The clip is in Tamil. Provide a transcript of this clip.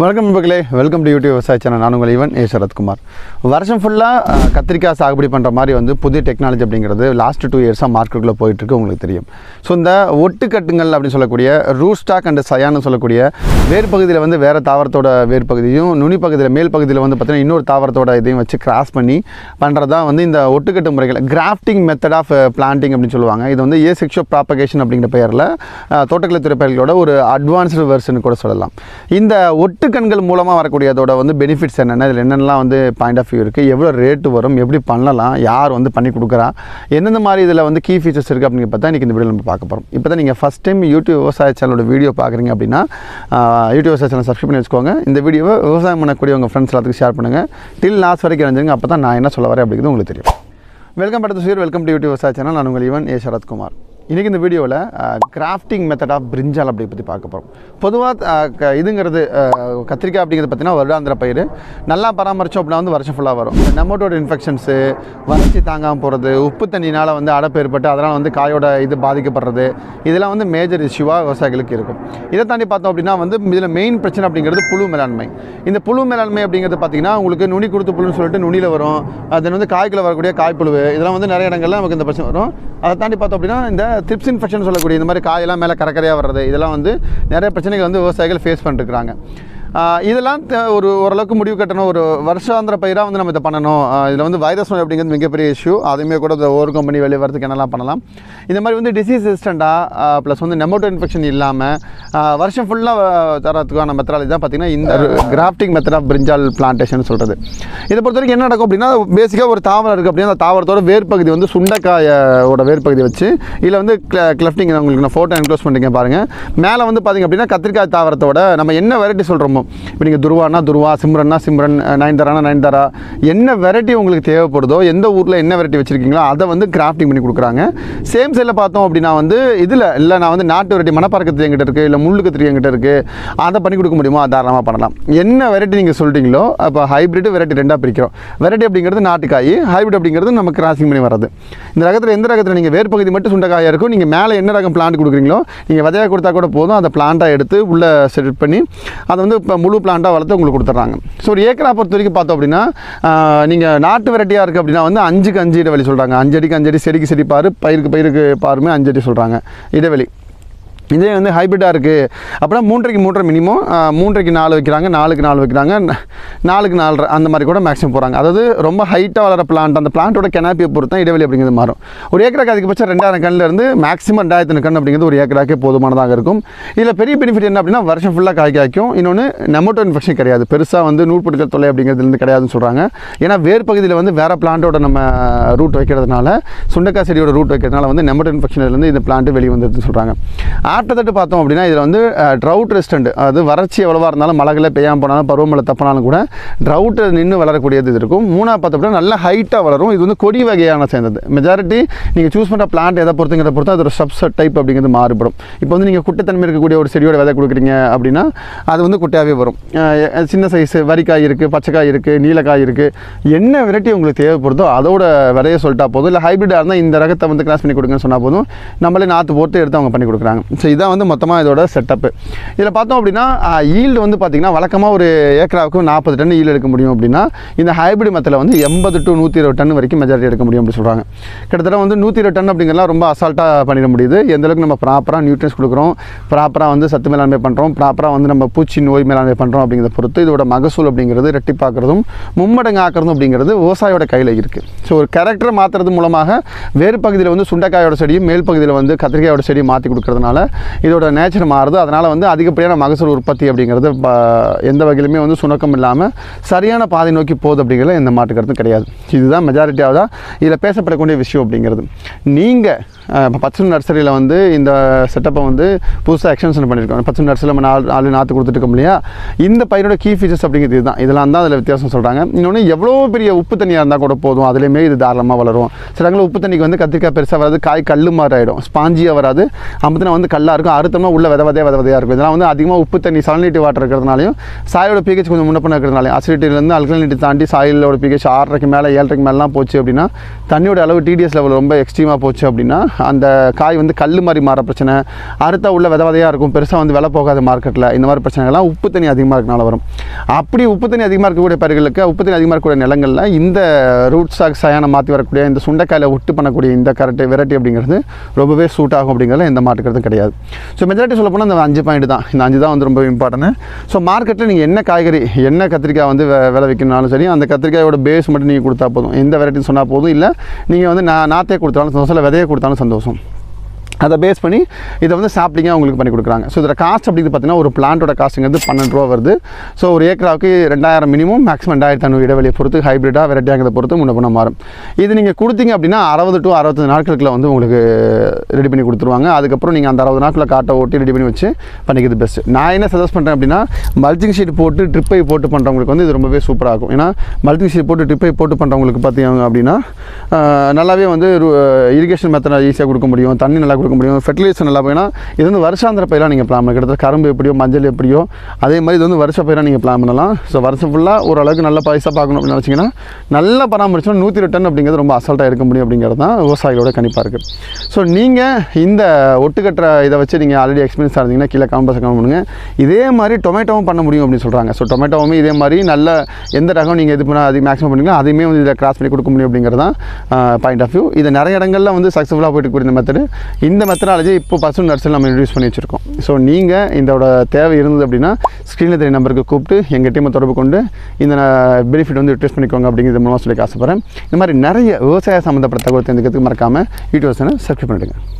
வணக்கம் நண்பர்களே, வெல்கம் டு யூடியூப் விவசாய சேனல். நான் உங்கள் ஈவன் சரத்குமார். வருஷம் ஃபுல்லாக கத்திரிக்காய் சாகுபடி பண்ணுற மாதிரி புதிய டெக்னாலஜி அப்படிங்கிறது லாஸ்ட் 2 இயர்ஸாக மார்க்கெட்டுக்குள்ளே போயிட்டுருக்கு, உங்களுக்கு தெரியும். ஸோ இந்த ஒட்டுக்கட்டுங்கள் அப்படின்னு சொல்லக்கூடிய ரூட் ஸ்டாக் அண்ட் சயான்னு சொல்லக்கூடிய வேர் பகுதியில் வேறு தாவரத்தோட வேர் பகுதியும் நுனி பகுதியில் மேல் பகுதியில் பார்த்தீங்கன்னா இன்னொரு தாவரத்தோட இதையும் வச்சு கிராஸ் பண்ணி பண்ணுறது தான் இந்த ஒட்டுக்கட்டு முறைகள், கிராஃப்டிங் மெத்தட் ஆஃப் பிளான்டிங் அப்படின்னு சொல்லுவாங்க. இது ஏசெக்ஷுவல் ப்ராபகேஷன் அப்படிங்கிற பெயரில் தோட்டக்கலைத்துறை பயிர்களோட ஒரு அட்வான்ஸ்டு வெர்ஷன் கூட சொல்லலாம். இந்த ஒட்டுக்கண்கள் மூலமாக வரக்கூடியதோட பெனிஃபிட்ஸ் என்னென்ன, இதில் என்னென்னலாம் பாயிண்ட் ஆஃப் வியூ இருக்குது, எவ்வளோ ரேட்டு வரும், எப்படி பண்ணலாம், யார் பண்ணி கொடுக்குறா, எந்தெந்த மாதிரி இதில் கீ ஃபீச்சர்ஸ் இருக்குது அப்படின்னு பார்த்தா இன்றைக்கி இந்த வீடியோ நம்ம பார்க்க போகிறோம். இப்போ தான் நீங்கள் ஃபஸ்ட் டைம் யூடியூப் விவசாய சேனலோட வீடியோ பார்க்குறீங்க அப்படின்னா யூடியூப் விவசாய சேனல் சப்ஸ்கிரைப் பண்ணி வச்சுக்கோங்க. இந்த வீடியோவை விவசாயம் பண்ணக்கூடிய உங்கள் ஃப்ரெண்ட்ஸ் எல்லாத்துக்கும் ஷேர் பண்ணுங்கள். டில் லாஸ்ட் வரைக்கும் இறஞ்சுங்க, அப்போ தான் நான் என்ன சொல்ல வரேன் அப்படிங்கிறது உங்களுக்கு தெரியும். Welcome but sure, welcome to YouTube விவசாய சேனல். நான் உங்கள் ஈவன் சரத்குமார். இன்றைக்கி இந்த வீடியோவில் கிராஃப்டிங் மெத்தட் ஆஃப் பிரிஞ்சால் அப்படி பற்றி பார்க்க போகிறோம். பொதுவாக இதுங்கிறது கத்திரிக்காய் அப்படிங்கிறது பார்த்திங்கன்னா வருடாந்திர பயிர். நல்லா பராமரித்தோம் அப்படின்னா வருஷம் ஃபுல்லாக வரும். நெமட்டோட் இன்ஃபெக்ஷன்ஸு, வறட்சி தாங்காமல் போகிறது, உப்பு தண்ணினால் அடைப்பு ஏற்பட்டு அதனால் காயோட இது பாதிக்கப்படுறது, இதெல்லாம் மேஜர் இஷ்யூவாக விவசாயிகளுக்கு இருக்கும். இதை தாண்டி பார்த்தோம் அப்படின்னா இதில் மெயின் பிரச்சனை அப்படிங்கிறது புழு மேலாண்மை. இந்த புழு மேலாண்மை அப்படிங்கிறது பார்த்திங்கன்னா உங்களுக்கு நுனி கொடுத்து புழுன்னு சொல்லிட்டு நுனியில் வரும். அது காய்க்குள்ள வரக்கூடிய காய்ப்புழு, இதெல்லாம் நிறைய இடங்கள்ல நமக்கு இந்த பிரச்சனை வரும். அதை தாண்டி பார்த்தோம் அப்படின்னா இந்த ட்ரிப்ஸ் இன்ஃபெக்ஷன் சொல்லக்கூடிய இந்த மாதிரி காயெல்லாம் மேலே கரையாக வர்றது, இதெல்லாம் நிறைய பிரச்சனைகள் விவசாயிகள் ஃபேஸ் பண்ணிட்டுருக்காங்க. இதெல்லாம் ஓரளவுக்கு முடிவு கட்டணும். ஒரு வருஷாந்திர பயிராக நம்ம இதை பண்ணணும். இதில் வைரஸ் நோய் அப்படிங்கிறது மிகப்பெரிய இஷ்யூ. அதுவுமே கூட ஓவர் கம்பெனி வெளியே வரதுக்கு என்னெல்லாம் பண்ணலாம். இந்த மாதிரி டிசீஸ் ரெசிஸ்டண்ட்டாக ப்ளஸ் நெமட்டோ இன்ஃபெக்ஷன் இல்லாமல் வருஷம் ஃபுல்லாக தரத்துக்கான மெத்தடாலஜி தான் பார்த்திங்கன்னா இந்த grafting method of brinjal plantation சொல்கிறது. இதை பொறுத்த வரைக்கும் என்ன நடக்கும் அப்படின்னா, பேசிக்காக ஒரு தாவரம் இருக்குது அப்படின்னா அந்த தாவரத்தோட வேர்பகுதி சுண்டைக்காயோட வேர்பகுதி வச்சு இதில் கிளஃப்டிங் உங்களுக்கு நான் ஃபோட்டோ என்க்ளோஸ் பண்ணிங்க பாருங்கள். மேலே பார்த்திங்க அப்படின்னா கத்திரிக்காய் தாவரத்தோட நம்ம என்ன வெரைட்டி சொல்கிறோமோ, இப்போ நீங்கள் துருவானா துருவா, சிம்ரன்னா சிம்ரன், நயன்தாரானா நயன்தாரா, என்ன வெரைட்டி உங்களுக்கு தேவைப்படுதோ, எந்த ஊரில் என்ன வெரைட்டி வச்சுருக்கீங்களோ அதை கிராஃப்டிங் பண்ணி கொடுக்குறாங்க. சேம் சைடில் பார்த்தோம் அப்படின்னா இதில் இல்லை நான் நாட்டு வெரைட்டி மணப்பாறை எங்கிட்ட இருக்குது, இல்லை முள்ளு கத்திரி எங்கிட்ட இருக்குது, அதை பண்ணி கொடுக்க முடியுமோ தாராளமாக பண்ணலாம். என்ன வெரைட்டி நீங்கள் சொல்லிட்டீங்களோ, அப்போ ஹைப்ரிட் வெரைட்டி ரெண்டாக பிரிக்கிறோம். வெரைட்டி அப்படிங்கிறது நாட்டுக்காய், ஹைப்ரிட் அப்படிங்கிறது நம்ம கிராசிங் பண்ணி வர்றது. இந்த ரகத்தில் எந்த ரகத்தில் நீங்கள் வேர் பகுதி மட்டும் சுண்டைக்காயாக இருக்கும், நீங்கள் மேலே என்ன ரகம் பிளான்ட் கொடுக்குறீங்களோ நீங்கள் விதையாக கொடுத்தா கூட போதும், அதை பிளான்ட்டாக எடுத்து உள்ளே செட் பண்ணி அதை இப்போ முழு பிளான்ட்டாக வளர்த்து உங்களுக்கு கொடுத்துட்றாங்க. ஸோ ஒரு ஏக்கரா பொறுத்த வரைக்கும் பார்த்தோம் அப்படின்னா நீங்கள் நாட்டு வெரைட்டியாக இருக்குது அப்படின்னா 5க்கு 5 இடைவெளி சொல்கிறாங்க. 5 அடிக்கு 5 அடி, செடிக்கு செடி பாரு, பயிருக்கு பாருமே 5 அடி சொல்கிறாங்க இடைவெளி. இதே ஹைப்ரிட்டாக இருக்குது அப்படின்னா 3க்கு 3 மினிமம், 3க்கு 4 வைக்கிறாங்க, 4க்கு 4 வைக்கிறாங்க, 4க்கு 4 அந்த மாதிரி கூட மேக்ஸிமம் போகிறாங்க. அதாவது ரொம்ப ஹைட்டாக வளர பிளான்ட், அந்த பிளான்ட்டோட கெனாப்பியை பொறுத்து தான் இடைவெளி அப்படிங்கிறது மாறும். ஒரு ஏக்கராக்கு அதிகபட்சம் 2000 கண்ணிலேருந்து மேக்ஸிமம் 2000 கண் அப்படிங்கிறது ஒரு ஏக்கராக்கே போதுமானதாக இருக்கும். இதில் பெரிய பெனிஃபிட் என்ன அப்படின்னா வருஷம் ஃபுல்லாக காய்க்கும். இன்னொன்று நெமட்டோ இன்ஃபெக்ஷன் கிடையாது, பெருசாக நூற்புழுக்கள் தொல்லை அப்படிங்கிறதுலேருந்து கிடையாதுன்னு சொல்கிறாங்க. ஏன்னா வேர் பகுதியில் வேறு பிளான்ட்டோட நம்ம ரூட் வைக்கிறதுனால, சுண்டைக்காய் செடியோட ரூட் வைக்கிறதுனால நெமட்டோ இன்ஃபெக்ஷன்லேருந்து இந்த பிளான்ட்டு வெளியே வந்துடுதுன்னு சொல்கிறாங்க. ஆட்டத்தட்டு பார்த்தோம் அப்படின்னா இதில் ட்ரவுட் ரெசிஸ்டன்ட், அதாவது வறட்சி எவ்வளவா இருந்தாலும், மழைகளை பெய்யாமல் போனாலும், பருவமழை தப்பினாலும் கூட ட்ரவுட் நின்று வளரக்கூடியது இது இருக்கும். 3ஆவது பார்த்தோம் அப்படின்னா நல்ல ஹைட்டாக வளரும். இது கொடி வகையான சேர்ந்தது. மெஜாரிட்டி நீங்கள் சூஸ் பண்ணுற பிளான்ட் எதை பொறுத்துங்கிறத பொறுத்து அது ஒரு சப்செட் டைப் அப்படிங்கிறது மாறுபடும். இப்போ நீங்கள் குட்டைத்தன்மை இருக்கக்கூடிய ஒரு செடியோட விதை கொடுக்குறீங்க அப்படின்னா அது குட்டையாகவே வரும். சின்ன சைஸு வரிக்காய் இருக்குது, பச்சைக்காய் இருக்குது, நீலக்காய் இருக்குது, என்ன வெரைட்டி உங்களுக்கு தேவைப்படுதோ அதோட விதையை சொல்லிட்டா போதும். இல்லை ஹைப்ரிட்டாக இருந்தால் இந்த ரகத்தை கிராஸ் பண்ணி கொடுங்கன்னு சொன்னால் போதும், நம்மளே நாற்று போட்டு எடுத்து அவங்க பண்ணி கொடுக்குறாங்க. ஸோ இதான் மொத்தமாக இதோட செட்டப்பு. இதில் பார்த்தோம் அப்படின்னா ஈல்டு பார்த்திங்கன்னா வழக்கமாக ஒரு ஏக்கராவுக்கு 40 டன் ஈல்டு எடுக்க முடியும் அப்படின்னா இந்த ஹைப்ரிட் மெத்தில் 80 to 120 டன் வரைக்கும் மெஜாரிட்டி எடுக்க முடியும் அப்படின்னு சொல்கிறாங்க. கிட்டத்தட்ட 120 டன் அப்படிங்கிறலாம் ரொம்ப அசால்ட்டாக பண்ணிட முடியுது. எந்த அளவுக்கு நம்ம ப்ராப்பராக நியூட்ரியன்ஸ் கொடுக்குறோம், ப்ராப்பராக சத்து மேலாண்மை பண்ணுறோம், ப்ராப்பராக நம்ம பூச்சி நோய் மேலாண்மை பண்ணுறோம் அப்படிங்கிறத பொறுத்து இதோட மகசூல் அப்படிங்கிறது ரெட்டிப்பாக்குறதும் மும்மடங்கு ஆக்குறதும் அப்படிங்கிறது விவசாயியோட கையில் இருக்குது. ஸோ ஒரு கேரக்டரை மாற்றுறது மூலமாக வேறு பகுதியில் சுண்டைக்காயோட செடியும் மேல் பகுதியில் கத்திரிக்காயோட செடியும் மாற்றி கொடுக்கறதுனால இதோட நேச்சர் மாறுது. அதனால் அதிகப்படியான மகசூல் உற்பத்தி அப்படிங்கிறது எந்த வகையிலுமே சுணக்கம் இல்லாமல் சரியான பாதை நோக்கி போகுது அப்படிங்கிறது எந்த மாட்டுக்கிறது கிடையாது. இதுதான் மெஜாரிட்டியாக தான் இதில் பேசப்படக்கூடிய விஷயம் அப்படிங்கிறது. நீங்கள் பச்சன் நர்சரியில் இந்த செட்டப்பை புதுசாக எக்ஸ்டென்ஷன் பண்ணியிருக்கோம். பச்சன் நர்சரியில் நம்ம 4 நாற்று கொடுத்துருக்கோம் இல்லையா, இந்த பயிரோட கீ ஃபீச்சர்ஸ் அப்படிங்கிறது இதுதான். இதெல்லாம் தான் அதில் வித்தியாசம் சொல்கிறாங்க. இன்னொன்று எவ்வளோ பெரிய உப்பு தண்ணியாக இருந்தால் கூட போதும், அதுலேயுமே இது தாராளமாக வளரும். சிலங்களும் உப்பு தண்ணிக்கு கத்திரிக்காய் பெருசாக வராது, காய் கல் மாதிரி ஆகிடும், ஸ்பாஞ்சியாக வராது, அம்பத்தினா நல்லாயிருக்கும். அறுத்தோம்னா உள்ள விதையாக இருக்கும். இதெல்லாம் வந்து அதிகமாக உப்பு தண்ணி சாலினிட்டி வாட்டர் இருக்கிறதுனாலையும் சாயோட பிஹெச் கொஞ்சம் முன்ன பண்ண இருக்கிறதுனாலையும் அசிடிட்டிலேருந்து அல்கலினிட்டி தாண்டி சாயிலோட பிஹெச் 6:30 மேலே 7:30 மேலாம் போச்சு அப்படின்னா, தண்ணியோட அளவு TDS லெவல் ரொம்ப எக்ஸ்ட்ரீமாக போச்சு அப்படின்னா அந்த காய் வந்து கல் மாதிரி மாற பிரச்சனை, அறுத்தா உள்ள விதையாக இருக்கும், பெருசாக வந்து விலை போகாத மார்க்கெட்டில், இந்த மாதிரி பிரச்சனைகள்லாம் உப்பு தண்ணி அதிகமாக இருக்கனால வரும். அப்படி உப்பு தண்ணி அதிகமாக இருக்கக்கூடிய பயிர்களுக்கு, உப்பு தண்ணி அதிகமாக இருக்கக்கூடிய நிலங்களில் இந்த ரூட் ஸ்டாக் சயானம் மாற்றி வரக்கூடிய இந்த சுண்டைக்காயில் ஒட்டு பண்ணக்கூடிய இந்த வெரைட்டி அப்படிங்கிறது ரொம்பவே சூட் ஆகும் அப்படிங்கிறதுல எந்த மாட்டுக்கிறதும் கிடையாது. ஸோ மெஜாரிட்டி சொல்ல போனால் இந்த 5 பாயிண்ட் தான், இந்த 5 தான் வந்து ரொம்ப இம்பார்ட்டன்ட். ஸோ மார்க்கெட்டில் நீங்கள் என்ன காய்கறி என்ன கத்திரிக்காய் வந்து விளைவிக்கணும்னாலும் சரி, அந்த கத்திரிக்காயோட பேஸ் மட்டும் நீங்கள் கொடுத்தா போதும், எந்த வெரைட்டின்னு சொன்னால் போதும். இல்லை நீங்கள் வந்து நாற்றே கொடுத்தாலும் சந்தோஷம், இல்லை விதையை கொடுத்தாலும் சந்தோஷம். அதை பேஸ் பண்ணி இதை வந்து சாப்பிட்டிங்க உங்களுக்கு பண்ணி கொடுக்குறாங்க. ஸோ இதில் காஸ்ட் அப்படிங்கிறது பார்த்தீங்கன்னா ஒரு பிளான்ட்டோட காஸ்ட்டுங்கிறது 12 ரூபா வருது. ஸோ ஒரு ஏக்கராவுக்கு 2000 மினிமம், மேக்ஸிமம் 2500 இடைவெளியை பொறுத்து, ஹைப்ரிட்டாக வெரைட்டியாகிறத பொறுத்து முன்ன பண்ண மாறும். இது நீங்கள் கொடுத்தீங்க அப்படின்னா 60 to 65 நாட்களுக்குள்ள வந்து உங்களுக்கு ரெடி பண்ணி கொடுத்துருவாங்க. அதுக்கப்புறம் நீங்கள் அந்த 60 நாட்களில் காட்டை ஓட்டி ரெடி பண்ணி வச்சு பண்ணிக்கிறது பெஸ்ட்டு. நான் என்ன சஜஸ்ட் பண்ணுறேன் அப்படின்னா, மல்ச்சிங் ஷீட் போட்டு ட்ரிப்பை போட்டு பண்ணுறவங்களுக்கு வந்து இது ரொம்பவே சூப்பராக இருக்கும். ஏன்னா மல்ச்சிங் ஷீட் போட்டு ட்ரிப்பை போட்டு பண்ணுறவங்களுக்கு பார்த்தீங்க அப்படின்னா நல்லாவே வந்து இரிகேஷன் மெத்தட் ஈஸியாக கொடுக்க முடியும், தண்ணி நல்லா கொடுக்க முடியும், ஃபெர்டிலைசேஷன் நல்லா போயினா. இது வந்து வருஷாந்திர பயிராக நீங்கள் பிளான் பண்ணலாம். கிட்டத்தட்ட கரும்பு எப்படியோ மஞ்சள் எப்படியோ அதே மாதிரி இது வந்து வருஷ பயிராக நீங்கள் பிளான் பண்ணலாம். ஸோ வருஷம் ஃபுல்லாக ஓரளவுக்கு நல்ல பைசா பார்க்கணும் அப்படின்னு நினச்சிங்கன்னா, நல்லா பராமரிச்சோன்னா 120 டன் அப்படிங்கிறது ரொம்ப அசால்ட்டாக இருக்க முடியும் அப்படிங்கிறது தான் விவசாயிகளோட கணிப்பாக இருக்குது. ஸோ நீங்கள் இந்த ஒட்டுக்கட்டுற இதை வச்சு நீங்கள் ஆல்ரெடி எக்ஸ்பீரியன்ஸாக இருந்தீங்கன்னா கீழே கமெண்ட் கமெண்ட் பண்ணுங்கள். இதே மாதிரி டொமேட்டோவும் பண்ண முடியும் அப்படின்னு சொல்கிறாங்க. ஸோ டொமேட்டோவுமே இதே மாதிரி நல்ல எந்த ரகம் நீங்கள் இது பண்ணால் அது மேக்ஸிமம் பண்ணிங்கன்னா அதையுமே வந்து இதில் கிராஸ் பண்ணி கொடுக்க முடியும் அப்படிங்கிறது தான் பாயிண்ட் ஆஃப் வியூ. இது நிறைய இடங்களில் வந்து சக்ஸஸ்ஃபுல்லாக போயிட்டு கூடிய மெத்தடு. இந்த மெத்தடாலஜி இப்போ பர்சனல் நர்சரி நம்ம இன்ட்ரடியூஸ் பண்ணி வச்சுருக்கோம். ஸோ நீங்கள் இதோட தேவை இருந்தது அப்படின்னா ஸ்க்ரீனில் தெரிய நம்பருக்கு கூப்பிட்டு எங்கள் டீமை தொடர்பு கொண்டு இந்த பெனிஃபிட் வந்து யூட்டிலைஸ் பண்ணிக்கோங்க அப்படிங்கிறது மூலமாக சொல்லி ஆசைப்படுறேன். இந்த மாதிரி நிறைய விவசாய சம்மந்தப்பட்ட தகவல் தெரிஞ்சுக்கிறதுக்கு மறக்காமல் யூடியூப் சேனல் சப்ஸ்கிரைப் பண்ணிவிடுங்க.